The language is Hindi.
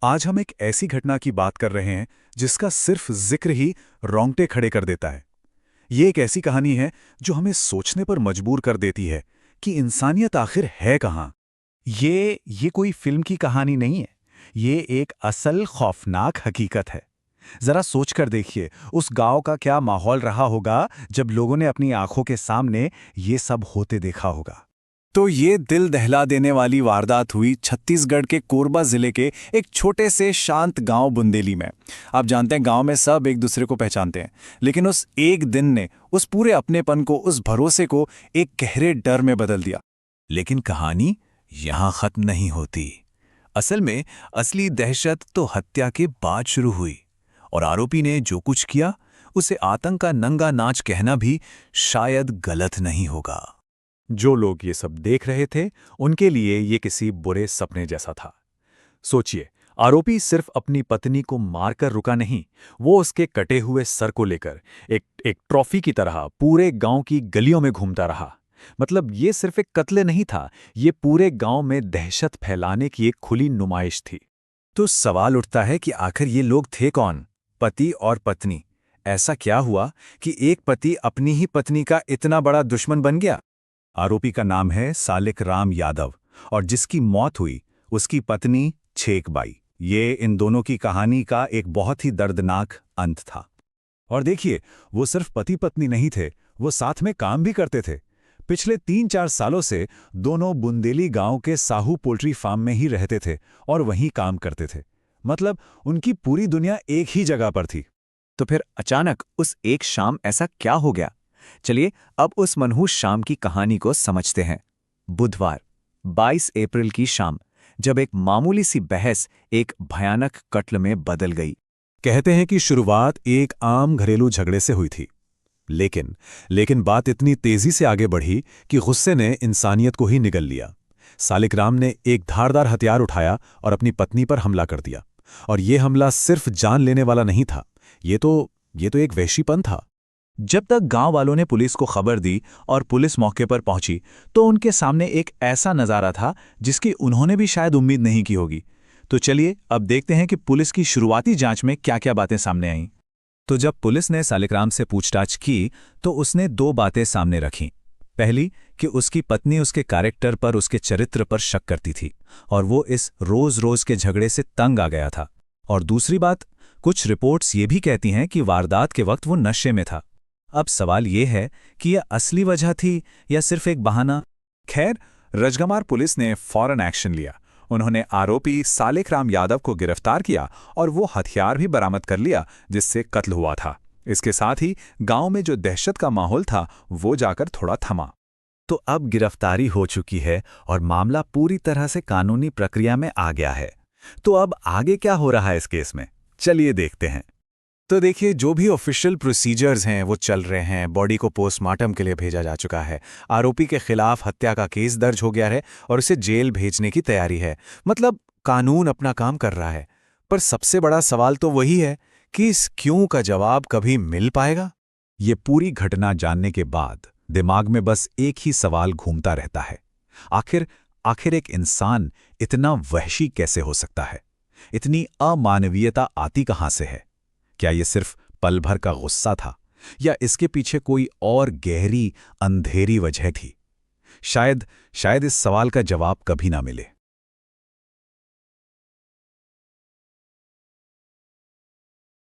आज हम एक ऐसी घटना की बात कर रहे हैं जिसका सिर्फ जिक्र ही रोंगटे खड़े कर देता है। ये एक ऐसी कहानी है जो हमें सोचने पर मजबूर कर देती है कि इंसानियत आखिर है कहाँ। ये कोई फिल्म की कहानी नहीं है। ये एक असल खौफनाक हकीकत है। जरा सोचकर देखिए, उस गांव का क्या माहौल रहा होगा जब लोगों ने अपनी आंखों के सामने ये सब होते देखा होगा। तो ये दिल दहला देने वाली वारदात हुई छत्तीसगढ़ के कोरबा जिले के एक छोटे से शांत गांव बुंदेली में। आप जानते हैं, गांव में सब एक दूसरे को पहचानते हैं, लेकिन उस एक दिन ने उस पूरे अपनेपन को, उस भरोसे को एक गहरे डर में बदल दिया। लेकिन कहानी यहां खत्म नहीं होती। असल में असली दहशत तो हत्या के बाद शुरू हुई, और आरोपी ने जो कुछ किया उसे आतंक का नंगा नाच कहना भी शायद गलत नहीं होगा। जो लोग ये सब देख रहे थे, उनके लिए ये किसी बुरे सपने जैसा था। सोचिए, आरोपी सिर्फ अपनी पत्नी को मारकर रुका नहीं, वो उसके कटे हुए सर को लेकर एक ट्रॉफी की तरह पूरे गांव की गलियों में घूमता रहा। मतलब ये सिर्फ एक कत्ल नहीं था, ये पूरे गांव में दहशत फैलाने की एक खुली नुमाइश थी। तो सवाल उठता है कि आखिर ये लोग थे कौन? पति और पत्नी। ऐसा क्या हुआ कि एक पति अपनी ही पत्नी का इतना बड़ा दुश्मन बन गया? आरोपी का नाम है सालिक राम यादव, और जिसकी मौत हुई उसकी पत्नी छेकबाई। ये इन दोनों की कहानी का एक बहुत ही दर्दनाक अंत था। और देखिए, वो सिर्फ पति पत्नी नहीं थे, वो साथ में काम भी करते थे। पिछले 3-4 सालों से दोनों बुंदेली गांव के साहू पोल्ट्री फार्म में ही रहते थे और वहीं काम करते थे। मतलब उनकी पूरी दुनिया एक ही जगह पर थी। तो फिर अचानक उस एक शाम ऐसा क्या हो गया? चलिए अब उस मनहूस शाम की कहानी को समझते हैं। बुधवार 22 अप्रैल की शाम, जब एक मामूली सी बहस एक भयानक कत्ल में बदल गई। कहते हैं कि शुरुआत एक आम घरेलू झगड़े से हुई थी, लेकिन बात इतनी तेजी से आगे बढ़ी कि गुस्से ने इंसानियत को ही निगल लिया। सालिक राम ने एक धारदार हथियार उठाया और अपनी पत्नी पर हमला कर दिया। और यह हमला सिर्फ जान लेने वाला नहीं था, ये तो एक वहशीपन था। जब तक गांव वालों ने पुलिस को खबर दी और पुलिस मौके पर पहुंची, तो उनके सामने एक ऐसा नज़ारा था जिसकी उन्होंने भी शायद उम्मीद नहीं की होगी। तो चलिए अब देखते हैं कि पुलिस की शुरुआती जांच में क्या क्या बातें सामने आईं। तो जब पुलिस ने सालिकराम से पूछताछ की तो उसने 2 बातें सामने रखीं। पहली कि उसकी पत्नी उसके कैरेक्टर पर, उसके चरित्र पर शक करती थी और वो इस रोज-रोज के झगड़े से तंग आ गया था। और दूसरी बात, कुछ रिपोर्ट्स ये भी कहती हैं कि वारदात के वक्त वो नशे में था। अब सवाल ये है कि यह असली वजह थी या सिर्फ एक बहाना। खैर, रजगमार पुलिस ने फौरन एक्शन लिया। उन्होंने आरोपी सालिक राम यादव को गिरफ्तार किया और वो हथियार भी बरामद कर लिया जिससे कत्ल हुआ था। इसके साथ ही गांव में जो दहशत का माहौल था वो जाकर थोड़ा थमा। तो अब गिरफ्तारी हो चुकी है और मामला पूरी तरह से कानूनी प्रक्रिया में आ गया है। तो अब आगे क्या हो रहा है इस केस में, चलिए देखते हैं। तो देखिए, जो भी ऑफिशियल प्रोसीजर्स हैं वो चल रहे हैं। बॉडी को पोस्टमार्टम के लिए भेजा जा चुका है। आरोपी के खिलाफ हत्या का केस दर्ज हो गया है और उसे जेल भेजने की तैयारी है। मतलब कानून अपना काम कर रहा है। पर सबसे बड़ा सवाल तो वही है कि इस क्यों का जवाब कभी मिल पाएगा? ये पूरी घटना जानने के बाद दिमाग में बस एक ही सवाल घूमता रहता है, आखिर एक इंसान इतना वहशी कैसे हो सकता है? इतनी अमानवीयता आती कहां से है? क्या ये सिर्फ पल भर का गुस्सा था या इसके पीछे कोई और गहरी अंधेरी वजह थी? शायद इस सवाल का जवाब कभी ना मिले।